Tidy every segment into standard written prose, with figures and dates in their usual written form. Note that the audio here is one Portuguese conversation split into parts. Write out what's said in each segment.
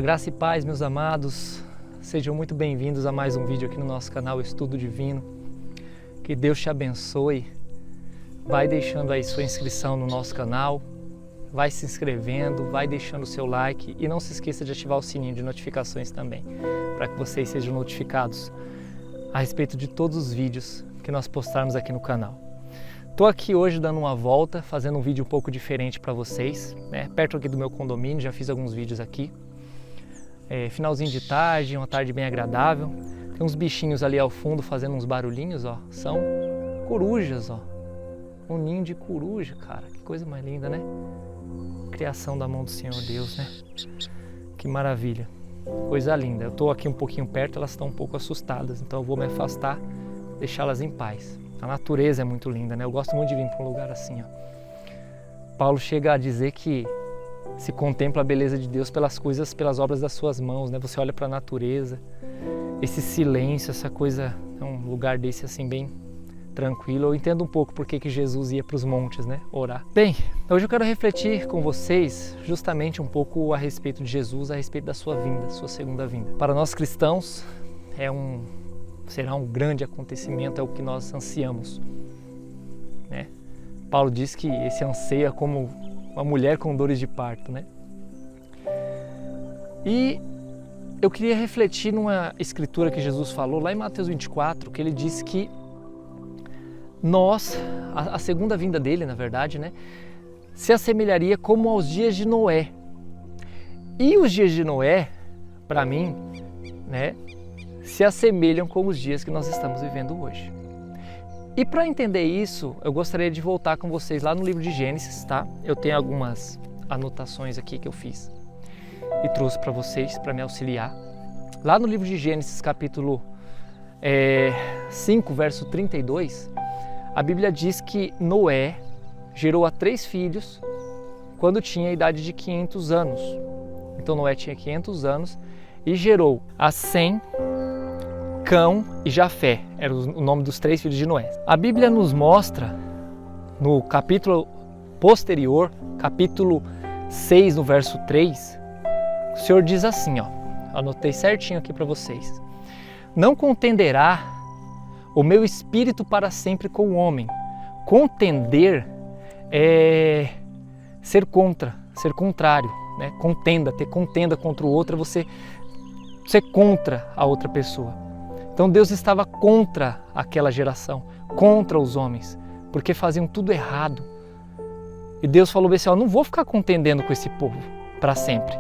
Graça e paz, meus amados, sejam muito bem-vindos a mais um vídeo aqui no nosso canal Estudo Divino. Que Deus te abençoe. Vai deixando aí sua inscrição no nosso canal, vai se inscrevendo, vai deixando o seu like e não se esqueça de ativar o sininho de notificações também, para que vocês sejam notificados a respeito de todos os vídeos que nós postarmos aqui no canal. Estou aqui hoje dando uma volta, fazendo um vídeo um pouco diferente para vocês, né? Perto aqui do meu condomínio, já fiz alguns vídeos aqui. Finalzinho de tarde, uma tarde bem agradável. Tem uns bichinhos ali ao fundo fazendo uns barulhinhos, ó. São corujas, ó. Um ninho de coruja, cara. Que coisa mais linda, né? Criação da mão do Senhor Deus, né? Que maravilha. Coisa linda. Eu tô aqui um pouquinho perto, elas estão um pouco assustadas, então eu vou me afastar, deixá-las em paz. A natureza é muito linda, né? Eu gosto muito de vir para um lugar assim, ó. Paulo chega a dizer que se contempla a beleza de Deus pelas coisas, pelas obras das suas mãos, né? Você olha para a natureza, esse silêncio, essa coisa, é um lugar desse assim bem tranquilo. Eu entendo um pouco por que Jesus ia para os montes, né? Orar. Bem, hoje eu quero refletir com vocês justamente um pouco a respeito de Jesus, a respeito da sua vinda, sua segunda vinda. Para nós cristãos será um grande acontecimento, é o que nós ansiamos, né? Paulo diz que esse anseio é como uma mulher com dores de parto, né? E eu queria refletir numa escritura que Jesus falou lá em Mateus 24, que ele disse que a segunda vinda dele, na verdade, né, se assemelharia como aos dias de Noé. E os dias de Noé, para mim, né, se assemelham com os dias que nós estamos vivendo hoje. E para entender isso, eu gostaria de voltar com vocês lá no livro de Gênesis, tá? Eu tenho algumas anotações aqui que eu fiz e trouxe para vocês, para me auxiliar. Lá no livro de Gênesis, capítulo 5, verso 32, a Bíblia diz que Noé gerou a 3 filhos quando tinha a idade de 500 anos. Então Noé tinha 500 anos e gerou a Sem, Cão e Jafé, era o nome dos 3 filhos de Noé. A Bíblia nos mostra, no capítulo posterior, capítulo 6, no verso 3, o Senhor diz assim, ó, anotei certinho aqui para vocês: não contenderá o meu espírito para sempre com o homem. Contender é ser contra, ser contrário, né? Contenda, ter contenda contra o outro, é você ser contra a outra pessoa. Então Deus estava contra aquela geração, contra os homens, porque faziam tudo errado. E Deus falou assim, ó, não vou ficar contendendo com esse povo para sempre.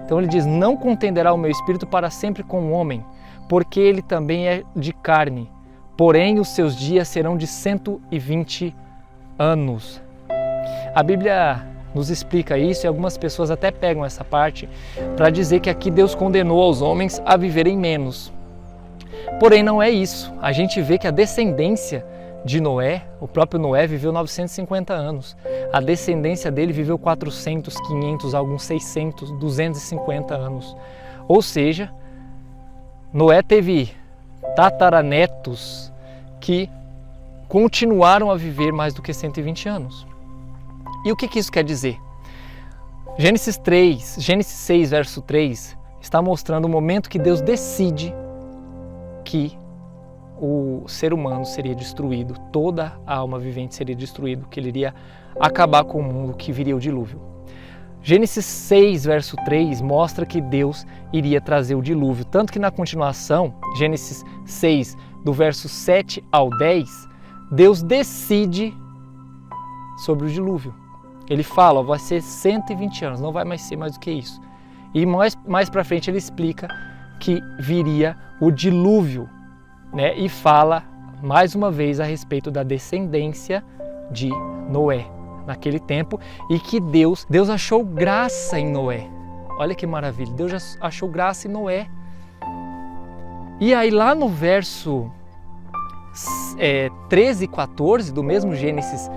Então ele diz, não contenderá o meu espírito para sempre com o homem, porque ele também é de carne, porém os seus dias serão de 120 anos. A Bíblia nos explica isso e algumas pessoas até pegam essa parte para dizer que aqui Deus condenou aos homens a viverem menos. Porém não é isso. A gente vê que a descendência de Noé, o próprio Noé viveu 950 anos. A descendência dele viveu 400, 500, alguns 600, 250 anos. Ou seja, Noé teve tataranetos que continuaram a viver mais do que 120 anos. E o que isso quer dizer? Gênesis 6, verso 3, está mostrando o momento que Deus decide que o ser humano seria destruído, toda a alma vivente seria destruída, que ele iria acabar com o mundo, que viria o dilúvio. Gênesis 6, verso 3, mostra que Deus iria trazer o dilúvio, tanto que na continuação, Gênesis 6, do verso 7 ao 10, Deus decide sobre o dilúvio. Ele fala, ó, vai ser 120 anos, não vai mais ser mais do que isso. E mais para frente ele explica que viria o dilúvio, né? E fala mais uma vez a respeito da descendência de Noé naquele tempo e que Deus achou graça em Noé. Olha que maravilha, Deus já achou graça em Noé. E aí lá no verso 13 e 14 do mesmo Gênesis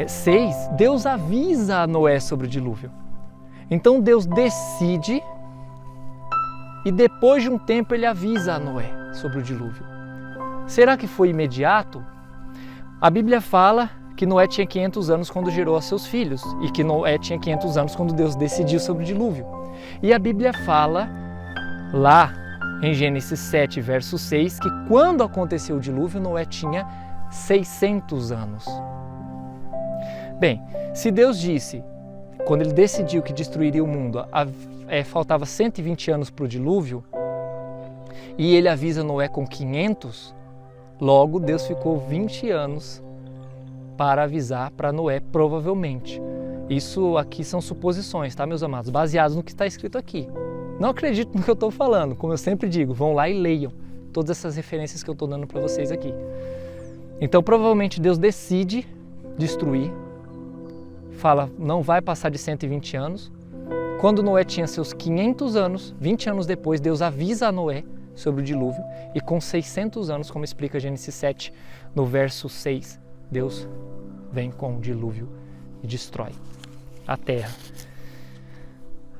6, Deus avisa a Noé sobre o dilúvio. Então Deus decide e depois de um tempo ele avisa a Noé sobre o dilúvio. Será que foi imediato? A Bíblia fala que que Noé tinha 500 anos quando gerou a seus filhos e que Noé tinha 500 anos quando Deus decidiu sobre o dilúvio. E a Bíblia fala lá em Gênesis 7, verso 6, que quando aconteceu o dilúvio, Noé tinha 600 anos. Bem, se Deus disse, quando ele decidiu que destruiria o mundo, faltava 120 anos para o dilúvio, e ele avisa Noé com 500, logo Deus ficou 20 anos para avisar para Noé, provavelmente. Isso aqui são suposições, tá, meus amados? Baseados no que está escrito aqui. Não acredito no que eu estou falando, como eu sempre digo, vão lá e leiam todas essas referências que eu estou dando para vocês aqui. Então, provavelmente Deus decide destruir, fala, não vai passar de 120 anos. Quando Noé tinha seus 500 anos, 20 anos depois, Deus avisa a Noé sobre o dilúvio, e com 600 anos, como explica Gênesis 7, no verso 6, Deus vem com o dilúvio e destrói a terra.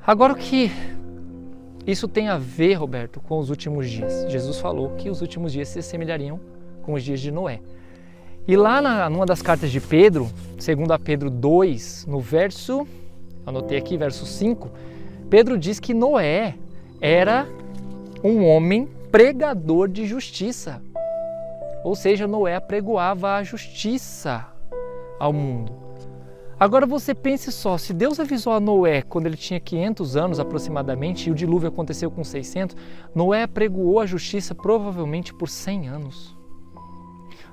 Agora, o que isso tem a ver, Roberto, com os últimos dias? Jesus falou que os últimos dias se assemelhariam com os dias de Noé. E lá numa das cartas de Pedro, segundo a Pedro 2, no verso, anotei aqui, verso 5, Pedro diz que Noé era um homem pregador de justiça. Ou seja, Noé apregoava a justiça ao mundo. Agora você pense só, se Deus avisou a Noé quando ele tinha 500 anos aproximadamente e o dilúvio aconteceu com 600, Noé apregoou a justiça provavelmente por 100 anos.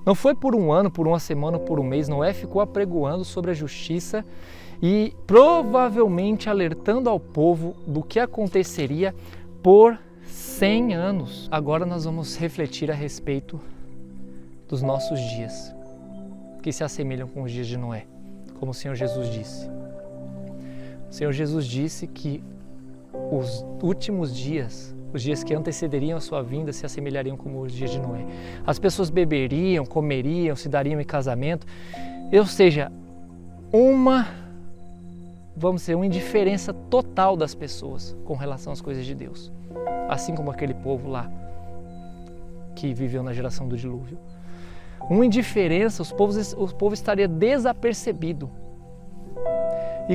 Não foi por um ano, por uma semana, por um mês, Noé ficou apregoando sobre a justiça e provavelmente alertando ao povo do que aconteceria por 100 anos. Agora nós vamos refletir a respeito dos nossos dias, que se assemelham com os dias de Noé, como o Senhor Jesus disse. O Senhor Jesus disse que os últimos dias, os dias que antecederiam a sua vinda, se assemelhariam como os dias de Noé. As pessoas beberiam, comeriam, se dariam em casamento, ou seja, uma indiferença total das pessoas com relação às coisas de Deus. Assim como aquele povo lá que viveu na geração do dilúvio. Uma indiferença, o povo estaria desapercebido. E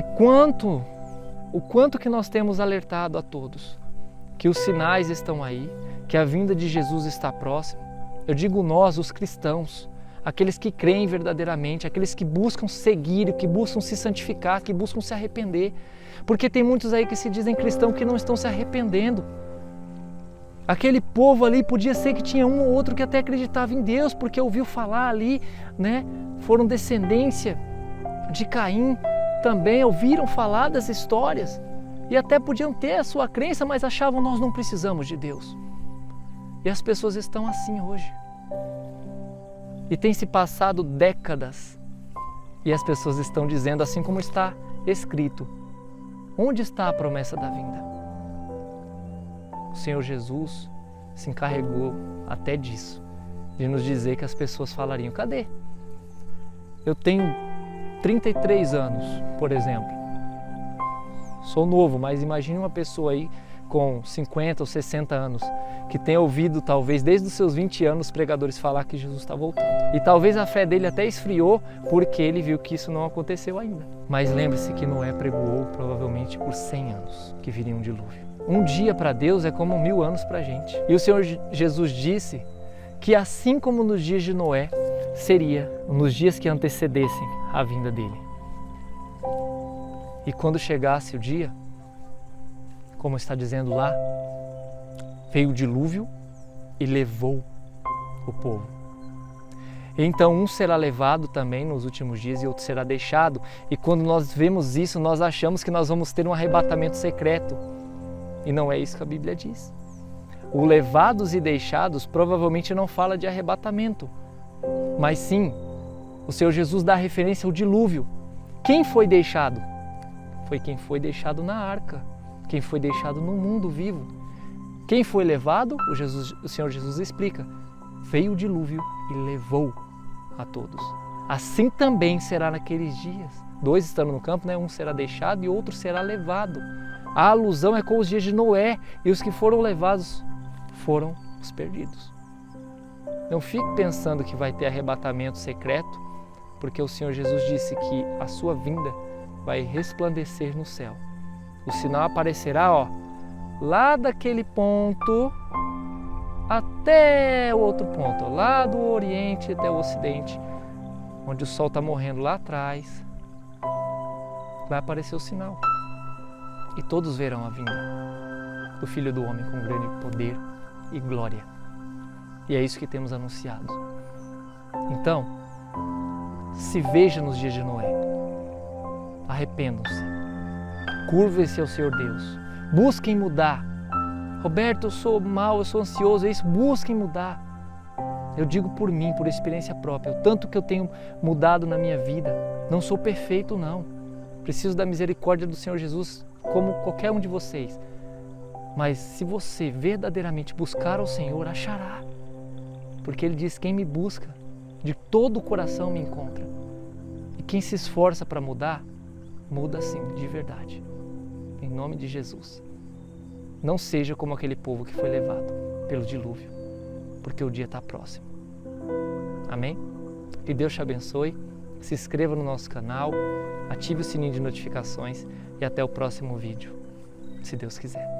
o quanto que nós temos alertado a todos, que os sinais estão aí, que a vinda de Jesus está próxima. Eu digo nós, os cristãos, aqueles que creem verdadeiramente, aqueles que buscam seguir, que buscam se santificar, que buscam se arrepender. Porque tem muitos aí que se dizem cristãos que não estão se arrependendo. Aquele povo ali podia ser que tinha um ou outro que até acreditava em Deus, porque ouviu falar ali, né? Foram descendência de Caim, também ouviram falar das histórias e até podiam ter a sua crença, mas achavam nós não precisamos de Deus. E as pessoas estão assim hoje. E tem se passado décadas e as pessoas estão dizendo assim como está escrito: onde está a promessa da vinda? O Senhor Jesus se encarregou até disso, de nos dizer que as pessoas falariam: cadê? Eu tenho 33 anos, por exemplo. Sou novo, mas imagine uma pessoa aí com 50 ou 60 anos, que tenha ouvido talvez desde os seus 20 anos pregadores falar que Jesus está voltando. E talvez a fé dele até esfriou porque ele viu que isso não aconteceu ainda. Mas lembre-se que Noé pregoou provavelmente por 100 anos que viria um dilúvio. Um dia para Deus é como 1000 anos para a gente. E o Senhor Jesus disse que assim como nos dias de Noé, seria nos dias que antecedessem a vinda dele. E quando chegasse o dia, como está dizendo lá, veio o dilúvio e levou o povo. Então um será levado também nos últimos dias e outro será deixado. E quando nós vemos isso, nós achamos que nós vamos ter um arrebatamento secreto. E não é isso que a Bíblia diz. O levados e deixados provavelmente não fala de arrebatamento, mas sim, o Senhor Jesus dá referência ao dilúvio. Quem foi deixado? Foi quem foi deixado na arca, quem foi deixado no mundo vivo. Quem foi levado? O Senhor Jesus explica: veio o dilúvio e levou a todos. Assim também será naqueles dias. 2 estando no campo, né? Um será deixado e outro será levado. A alusão é com os dias de Noé, e os que foram levados foram os perdidos. Não fique pensando que vai ter arrebatamento secreto porque o Senhor Jesus disse que a sua vinda vai resplandecer no céu. O sinal aparecerá, lá daquele ponto até o outro ponto, lá do Oriente até o Ocidente, onde o sol está morrendo lá atrás, vai aparecer o sinal. E todos verão a vinda do Filho do Homem com grande poder e glória. E é isso que temos anunciado. Então, se veja nos dias de Noé. Arrependam-se. Curvem-se ao Senhor Deus. Busquem mudar. Roberto, eu sou mau, eu sou ansioso, é isso. Busquem mudar. Eu digo por mim, por experiência própria, o tanto que eu tenho mudado na minha vida. Não sou perfeito, não. Preciso da misericórdia do Senhor Jesus, como qualquer um de vocês. Mas se você verdadeiramente buscar ao Senhor, achará. Porque Ele diz, quem me busca, de todo o coração me encontra. E quem se esforça para mudar, muda sim, de verdade. Em nome de Jesus. Não seja como aquele povo que foi levado pelo dilúvio, porque o dia está próximo. Amém? Que Deus te abençoe. Se inscreva no nosso canal, ative o sininho de notificações e até o próximo vídeo, se Deus quiser.